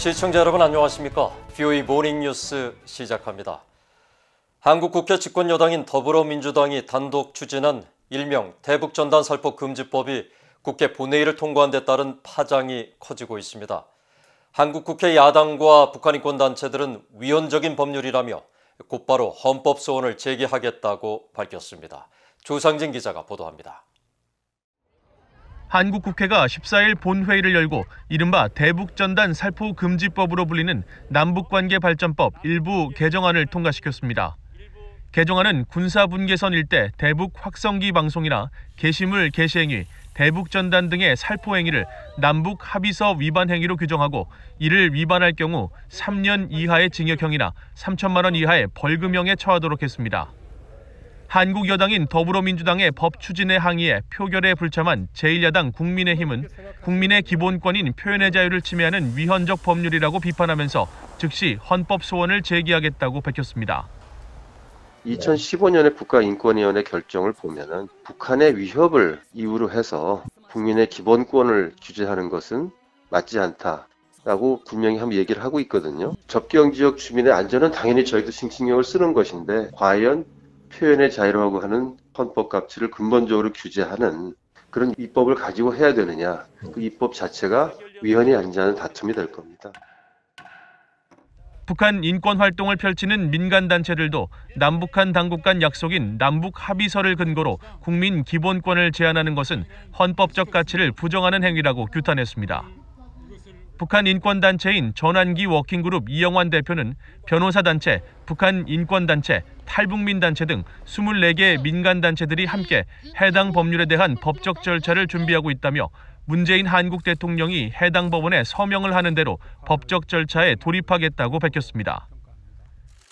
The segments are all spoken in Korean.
시청자 여러분 안녕하십니까? VOA 모닝뉴스 시작합니다. 한국 국회 집권 여당인 더불어민주당이 단독 추진한 일명 대북전단 살포 금지법이 국회 본회의를 통과한 데 따른 파장이 커지고 있습니다. 한국 국회 야당과 북한인권단체들은 위헌적인 법률이라며 곧바로 헌법 소원을 제기하겠다고 밝혔습니다. 조상진 기자가 보도합니다. 한국 국회가 14일 본회의를 열고 이른바 대북전단 살포 금지법으로 불리는 남북관계발전법 일부 개정안을 통과시켰습니다. 개정안은 군사분계선 일대 대북 확성기 방송이나 게시물 게시행위, 대북전단 등의 살포 행위를 남북 합의서 위반 행위로 규정하고 이를 위반할 경우 3년 이하의 징역형이나 3천만 원 이하의 벌금형에 처하도록 했습니다. 한국 여당인 더불어민주당의 법 추진에 항의해 표결에 불참한 제1야당 국민의힘은 국민의 기본권인 표현의 자유를 침해하는 위헌적 법률이라고 비판하면서 즉시 헌법 소원을 제기하겠다고 밝혔습니다. 2015년에 국가인권위원회 결정을 보면은 북한의 위협을 이유로 해서 국민의 기본권을 규제하는 것은 맞지 않다라고 분명히 한번 얘기를 하고 있거든요. 접경 지역 주민의 안전은 당연히 저희도 신경을 쓰는 것인데 과연 표현의 자유라고 하는 헌법 가치를 근본적으로 규제하는 그런 입법을 가지고 해야 되느냐, 그 입법 자체가 위헌이 아니냐는 다툼이 될 겁니다. 북한 인권 활동을 펼치는 민간단체들도 남북한 당국 간 약속인 남북 합의서를 근거로 국민 기본권을 제한하는 것은 헌법적 가치를 부정하는 행위라고 규탄했습니다. 북한 인권단체인 전환기 워킹그룹 이영환 대표는 변호사단체, 북한 인권단체, 탈북민단체 등 24개 민간단체들이 함께 해당 법률에 대한 법적 절차를 준비하고 있다며 문재인 한국 대통령이 해당 법원에 서명을 하는 대로 법적 절차에 돌입하겠다고 밝혔습니다.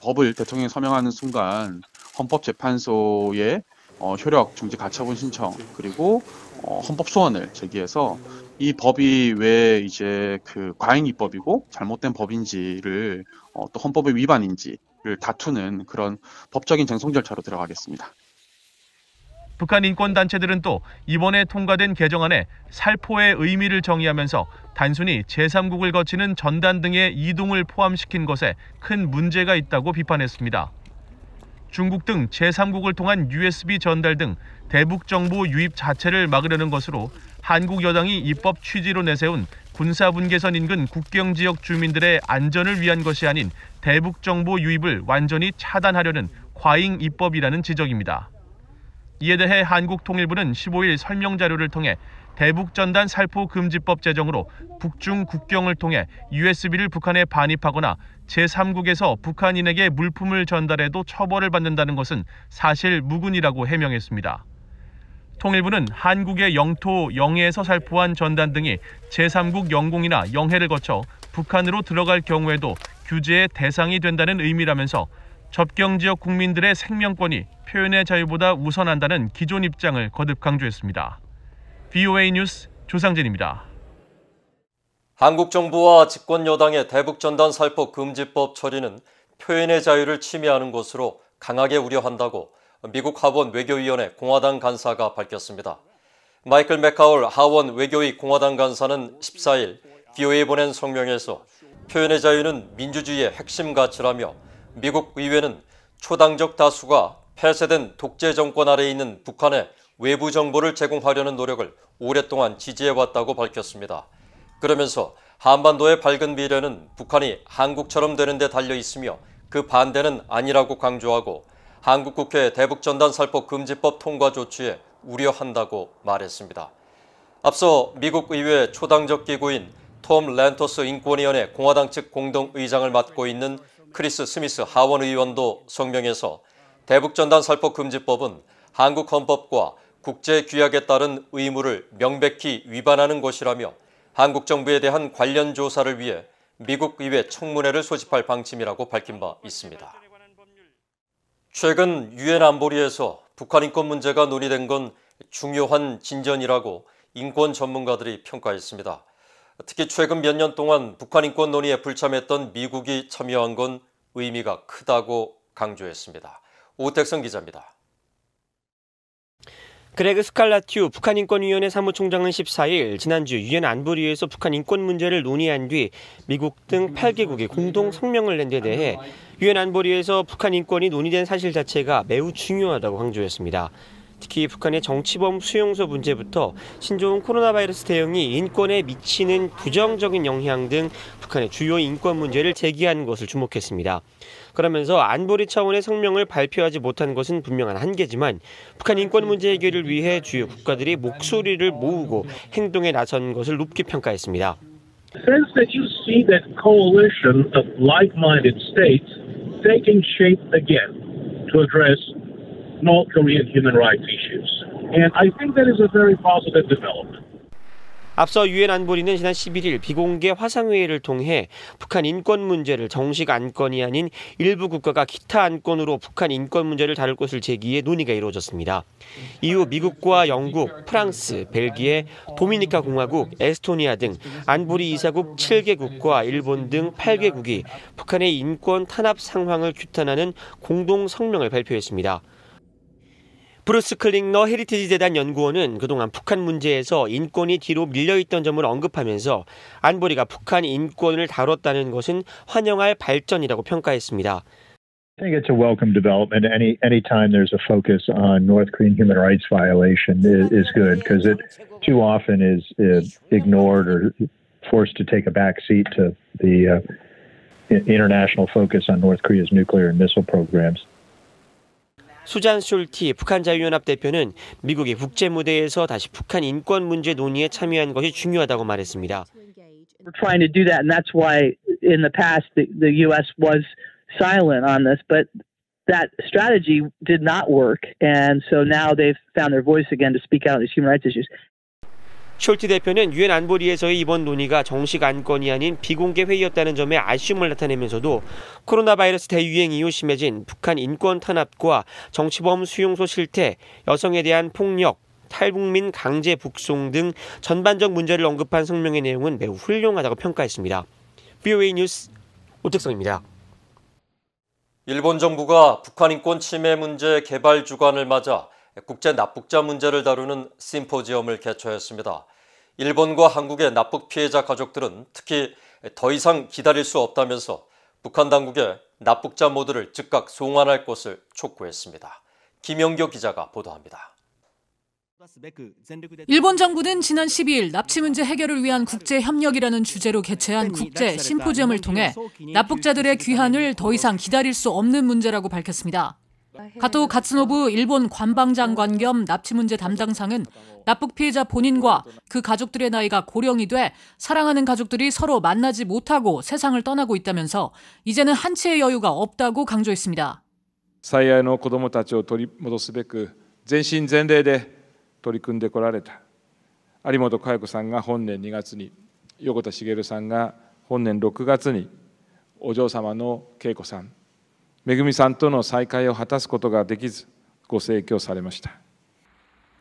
법을 대통령이 서명하는 순간 헌법재판소에 효력 중지 가처분 신청 그리고 헌법 소원을 제기해서 이 법이 왜 이제 그 과잉 입법이고 잘못된 법인지를 또 헌법의 위반인지를 다투는 그런 법적인 쟁송 절차로 들어가겠습니다. 북한 인권단체들은 또 이번에 통과된 개정안에 살포의 의미를 정의하면서 단순히 제3국을 거치는 전단 등의 이동을 포함시킨 것에 큰 문제가 있다고 비판했습니다. 중국 등 제3국을 통한 USB 전달 등 대북 정보 유입 자체를 막으려는 것으로 한국 여당이 입법 취지로 내세운 군사분계선 인근 국경지역 주민들의 안전을 위한 것이 아닌 대북 정보 유입을 완전히 차단하려는 과잉 입법이라는 지적입니다. 이에 대해 한국통일부는 15일 설명자료를 통해 대북전단 살포 금지법 제정으로 북중 국경을 통해 USB를 북한에 반입하거나 제3국에서 북한인에게 물품을 전달해도 처벌을 받는다는 것은 사실 무근이라고 해명했습니다. 통일부는 한국의 영토 영해에서 살포한 전단 등이 제3국 영공이나 영해를 거쳐 북한으로 들어갈 경우에도 규제의 대상이 된다는 의미라면서 접경지역 국민들의 생명권이 표현의 자유보다 우선한다는 기존 입장을 거듭 강조했습니다. VOA 뉴스 조상진입니다. 한국 정부와 집권 여당의 대북전단 살포 금지법 처리는 표현의 자유를 침해하는 것으로 강하게 우려한다고 미국 하원 외교위원회 공화당 간사가 밝혔습니다. 마이클 맥카울 하원 외교위 공화당 간사는 14일 VOA에 보낸 성명에서 표현의 자유는 민주주의의 핵심 가치라며 미국 의회는 초당적 다수가 폐쇄된 독재 정권 아래에 있는 북한에 외부 정보를 제공하려는 노력을 오랫동안 지지해왔다고 밝혔습니다. 그러면서 한반도의 밝은 미래는 북한이 한국처럼 되는 데 달려 있으며 그 반대는 아니라고 강조하고 한국 국회 대북전단 살포 금지법 통과 조치에 우려한다고 말했습니다. 앞서 미국 의회 초당적 기구인 톰 랜토스 인권위원회 공화당 측 공동의장을 맡고 있는 크리스 스미스 하원 의원도 성명에서 대북전단 살포 금지법은 한국 헌법과 국제규약에 따른 의무를 명백히 위반하는 것이라며 한국 정부에 대한 관련 조사를 위해 미국 의회 청문회를 소집할 방침이라고 밝힌 바 있습니다. 최근 유엔 안보리에서 북한 인권 문제가 논의된 건 중요한 진전이라고 인권 전문가들이 평가했습니다. 특히 최근 몇 년 동안 북한 인권 논의에 불참했던 미국이 참여한 건 의미가 크다고 강조했습니다. 오택성 기자입니다. 그레그 스칼라튜 북한인권위원회 사무총장은 14일 지난주 유엔 안보리에서 북한 인권 문제를 논의한 뒤 미국 등 8개국이 공동 성명을 낸 데 대해 유엔 안보리에서 북한 인권이 논의된 사실 자체가 매우 중요하다고 강조했습니다. 특히 북한의 정치범 수용소 문제부터 신종 코로나 바이러스 대응이 인권에 미치는 부정적인 영향 등 북한의 주요 인권 문제를 제기한 것을 주목했습니다. 그러면서 안보리 차원의 성명을 발표하지 못한 것은 분명한 한계지만 북한 인권 문제 해결을 위해 주요 국가들이 목소리를 모으고 행동에 나선 것을 높게 평가했습니다. Sense that you see that coalition of like-minded states taking shape again to address North Korean human rights issues. And I think that is a very positive development. 앞서 유엔 안보리는 지난 11일 비공개 화상회의를 통해 북한 인권 문제를 정식 안건이 아닌 일부 국가가 기타 안건으로 북한 인권 문제를 다룰 것을 제기해 논의가 이루어졌습니다. 이후 미국과 영국, 프랑스, 벨기에, 도미니카 공화국, 에스토니아 등 안보리 이사국 7개국과 일본 등 8개국이 북한의 인권 탄압 상황을 규탄하는 공동 성명을 발표했습니다. 브루스 클링너 헤리티지 재단 연구원은 그동안 북한 문제에서 인권이 뒤로 밀려있던 점을 언급하면서 안보리가 북한 인권을 다뤘다는 것은 환영할 발전이라고 평가했습니다. I think it's a welcome development. Anytime there's a focus on North Korean human rights violation is good because it too often is ignored or forced to take a back seat to the international focus on North Korea's nuclear and missile programs. 수잔 숄티 북한 자유연합 대표는 미국이 국제 무대에서 다시 북한 인권 문제 논의에 참여한 것이 중요하다고 말했습니다. We're trying to do that, and that's why in the past the U.S. was silent on this, but that strategy did not work, and so now they've found their voice again to speak out on these human rights issues. 숄티 대표는 유엔 안보리에서의 이번 논의가 정식 안건이 아닌 비공개 회의였다는 점에 아쉬움을 나타내면서도 코로나 바이러스 대유행 이후 심해진 북한 인권 탄압과 정치범 수용소 실태, 여성에 대한 폭력, 탈북민 강제 북송 등 전반적 문제를 언급한 성명의 내용은 매우 훌륭하다고 평가했습니다. VOA 뉴스 오택성입니다. 일본 정부가 북한 인권 침해 문제 개발 주간을 맞아 국제 납북자 문제를 다루는 심포지엄을 개최했습니다. 일본과 한국의 납북 피해자 가족들은 특히 더 이상 기다릴 수 없다면서 북한 당국에 납북자 모두를 즉각 송환할 것을 촉구했습니다. 김영교 기자가 보도합니다. 일본 정부는 지난 12일 납치 문제 해결을 위한 국제 협력이라는 주제로 개최한 국제 심포지엄을 통해 납북자들의 귀환을 더 이상 기다릴 수 없는 문제라고 밝혔습니다. 가토 가츠노부 일본 관방장관 겸 납치 문제 담당상은 납북 피해자 본인과 그 가족들의 나이가 고령이 돼 사랑하는 가족들이 서로 만나지 못하고 세상을 떠나고 있다면서 이제는 한치의 여유가 없다고 강조했습니다. 最愛の子どもたちを取り戻すべく全身全霊で取り組んでこられた有本嘉代子さんが本年2月に横田滋さんが本年6月にお嬢様の恵子さんめぐみさんとの再会を果たすことができずご逝去されました。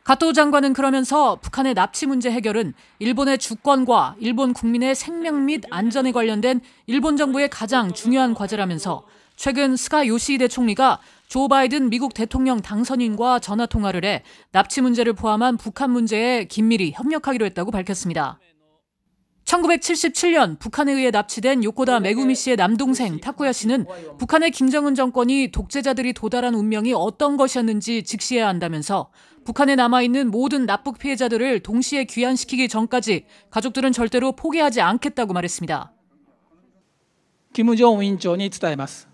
가토 장관은 그러면서 북한의 납치 문제 해결은 일본의 주권과 일본 국민의 생명 및 안전에 관련된 일본 정부의 가장 중요한 과제라면서 최근 스가 요시히데 총리가 조 바이든 미국 대통령 당선인과 전화 통화를 해 납치 문제를 포함한 북한 문제에 긴밀히 협력하기로 했다고 밝혔습니다. 1977년 북한에 의해 납치된 요코다 메구미 씨의 남동생 타쿠야 씨는 북한의 김정은 정권이 독재자들이 도달한 운명이 어떤 것이었는지 직시해야 한다면서 북한에 남아있는 모든 납북 피해자들을 동시에 귀환시키기 전까지 가족들은 절대로 포기하지 않겠다고 말했습니다. 金正恩委員長に伝えます。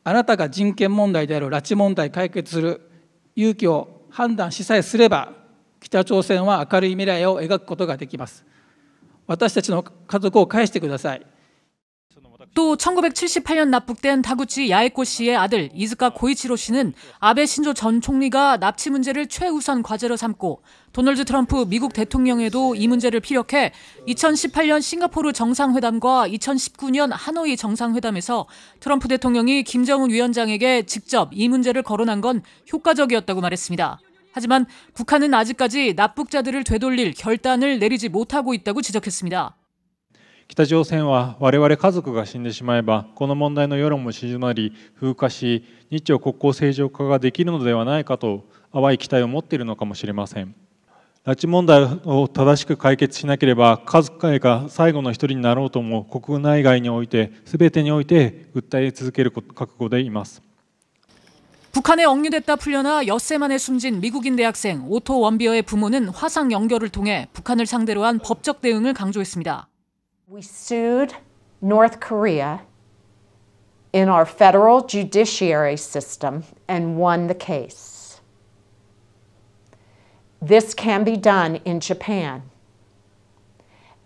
あなたが人権問題である拉致問題解決する勇気を判断しさえすれば北朝鮮は明るい未来を描くことができます。私たちの家族を返してください。 또 1978년 납북된 타구치 야에코 씨의 아들 이즈카 고이치로 씨는 아베 신조 전 총리가 납치 문제를 최우선 과제로 삼고 도널드 트럼프 미국 대통령에도 이 문제를 피력해 2018년 싱가포르 정상회담과 2019년 하노이 정상회담에서 트럼프 대통령이 김정은 위원장에게 직접 이 문제를 거론한 건 효과적이었다고 말했습니다. 하지만 북한은 아직까지 납북자들을 되돌릴 결단을 내리지 못하고 있다고 지적했습니다. 北朝鮮は我々家族が死んでしまえばこの問題の世論も静まり風化し日朝国交正常化ができるのではないかと淡い期待を持っているのかもしれません。拉致問題を正しく解決しなければ、彼が最後の一人になろうとも国内外において全てにおいて訴え続ける覚悟でいます。 북한에 억류됐다 풀려나 엿새 만에 숨진 미국인 대학생 오토 원비어의 부모는 화상 연결을 통해 북한을 상대로 한 법적 대응을 강조했습니다. We sued North Korea in our federal judiciary system and won the case. This can be done in Japan,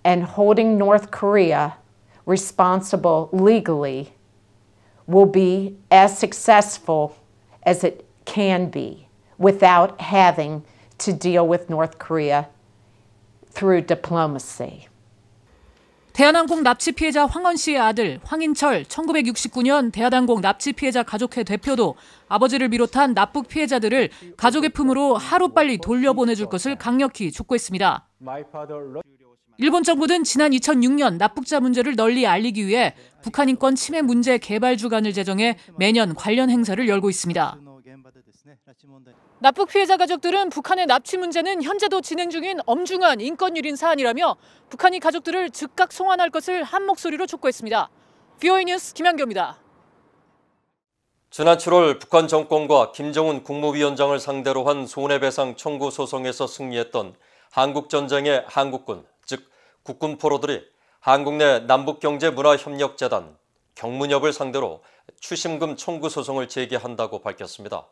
and holding North Korea responsible legally will be as successful as it can be without having to deal with North Korea through diplomacy. 대한항공 납치 피해자 황원 씨의 아들 황인철 1969년 대한항공 납치 피해자 가족회 대표도 아버지를 비롯한 납북 피해자들을 가족의 품으로 하루빨리 돌려보내줄 것을 강력히 촉구했습니다. 일본 정부는 지난 2006년 납북자 문제를 널리 알리기 위해 북한 인권 침해 문제 개발 주간을 제정해 매년 관련 행사를 열고 있습니다. 납북 피해자 가족들은 북한의 납치 문제는 현재도 진행 중인 엄중한 인권 유린 사안이라며 북한이 가족들을 즉각 송환할 것을 한 목소리로 촉구했습니다. VOA 뉴스 김한교입니다. 지난 7월 북한 정권과 김정은 국무위원장을 상대로 한 손해배상 청구 소송에서 승리했던 한국전쟁의 한국군, 즉 국군포로들이 한국 내 남북경제문화협력재단, 경문협을 상대로 추심금 청구 소송을 제기한다고 밝혔습니다.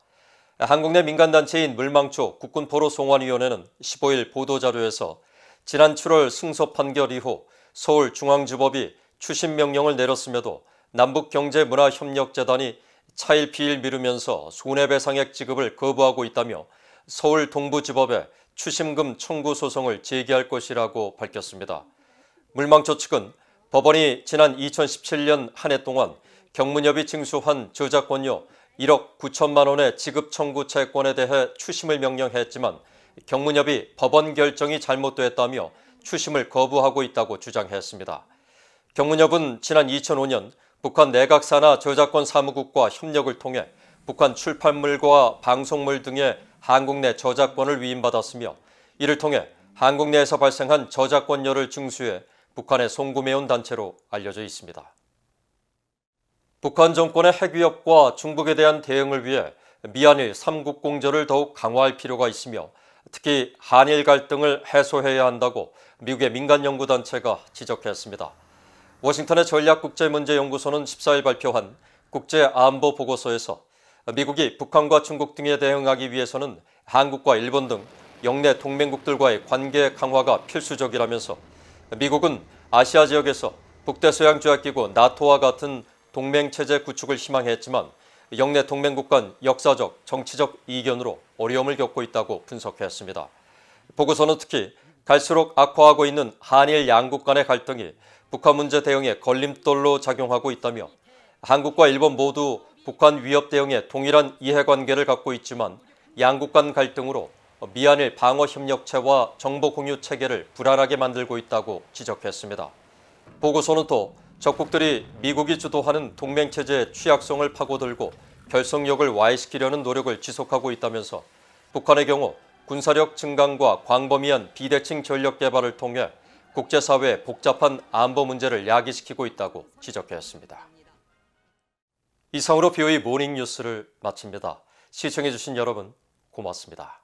한국 내 민간단체인 물망초 국군포로송환위원회는 15일 보도자료에서 지난 7월 승소 판결 이후 서울중앙지법이 추심명령을 내렸음에도 남북경제문화협력재단이 차일피일 미루면서 손해배상액 지급을 거부하고 있다며 서울 동부지법에 추심금 청구 소송을 제기할 것이라고 밝혔습니다. 물망초 측은 법원이 지난 2017년 한 해 동안 경문협이 징수한 저작권료 1억 9천만 원의 지급 청구 채권에 대해 추심을 명령했지만 경문협이 법원 결정이 잘못됐다며 추심을 거부하고 있다고 주장했습니다. 경문협은 지난 2005년 북한 내각산하 저작권 사무국과 협력을 통해 북한 출판물과 방송물 등의 한국 내 저작권을 위임받았으며 이를 통해 한국 내에서 발생한 저작권료를 징수해 북한에 송금해온 단체로 알려져 있습니다. 북한 정권의 핵위협과 중국에 대한 대응을 위해 미한일 3국 공조를 더욱 강화할 필요가 있으며 특히 한일 갈등을 해소해야 한다고 미국의 민간연구단체가 지적했습니다. 워싱턴의 전략국제문제연구소는 14일 발표한 국제안보보고서에서 미국이 북한과 중국 등에 대응하기 위해서는 한국과 일본 등 영내 동맹국들과의 관계 강화가 필수적이라면서 미국은 아시아 지역에서 북대서양조약기구 나토와 같은 동맹체제 구축을 희망했지만 영내 동맹국 간 역사적, 정치적 이견으로 어려움을 겪고 있다고 분석했습니다. 보고서는 특히 갈수록 악화하고 있는 한일 양국 간의 갈등이 북한 문제 대응에 걸림돌로 작용하고 있다며 한국과 일본 모두 북한 위협 대응에 동일한 이해관계를 갖고 있지만 양국 간 갈등으로 미한일 방어협력체와 정보공유체계를 불안하게 만들고 있다고 지적했습니다. 보고서는 또 적국들이 미국이 주도하는 동맹체제의 취약성을 파고들고 결속력을 와해시키려는 노력을 지속하고 있다면서 북한의 경우 군사력 증강과 광범위한 비대칭 전력 개발을 통해 국제사회의 복잡한 안보 문제를 야기시키고 있다고 지적했습니다. 이상으로 VOA 모닝뉴스를 마칩니다. 시청해주신 여러분 고맙습니다.